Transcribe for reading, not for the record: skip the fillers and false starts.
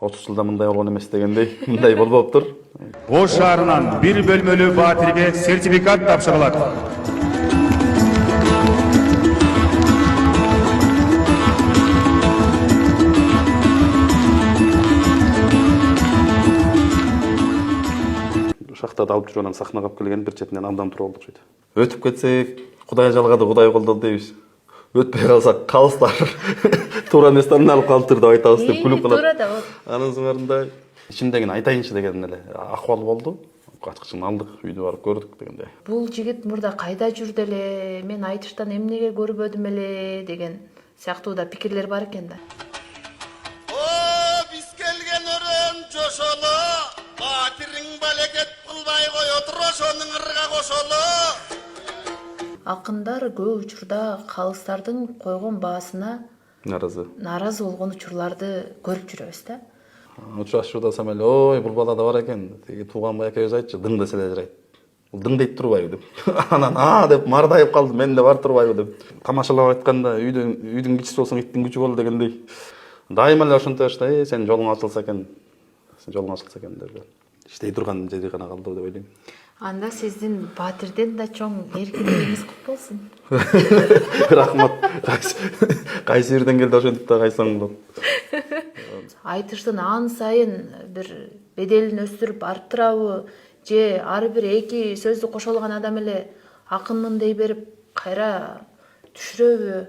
30 жылда мындай болгон эмес дегендей, мындай болбоптур. Ош шаарынан бир бөлмөлүү баатирге сертификат тапшырылат. Шахтада алып жүрүп анан сахнага алып келген, бир четинен андан туруп алдык жойт. Өтүп кетсек, Кудай жалгады, Кудай колдоду дейбиз. Өтпөй калсак, калыстар туура эместен алып калыптыр деп айтабыз деп күлүп калат. Туура да болот. Анын соңунда ичимдегини айтайынчы деген эле акыбал болду. Ачкычын алдык, үйдү барып көрдүк дегенде. Бул жигит мурда кайда жүрдү эле, мен айтыштан эмнеге көрбөдүм эле деген сыяктуу да пикирлер бар экен да. О, биз келген өрөн жошоло, батириң балекет кылбай коетур ошонун ырга кошоло. Акындар көп учурда калыстардын койгон баасына Наразы болгон учурларды көрүп жүрөбүз да. Учурашууда самел, ой, бул бала да бар экен. Тиги тууганбай экөөбүз айтчы, дың десе эле жарайт. Бул дың дейт турбайбы деп. Анан деп мардайып калды, мен да бар турбайбы деп. Тамашалап айтканда үйдүн кичиси болсоң иттин күчү бол дегендей. Дайыма эле ошентип ашта, сен жолуң ачылса экен. Сен жолуң ачылса экен деп. Иштей турган жери гана калды деп ойлойм. Анда сиздин батирден да чоң эркиндигиңиз кут болсун. Рахмат. Кайсы жерден келди ошентип да кайсаң болот. Айтыштын ан сайын бир беделин өстүрүп арттырабы же ар бир эки сөздү кошо алган адам эле акынмын дей берип кайра түшүрөбү?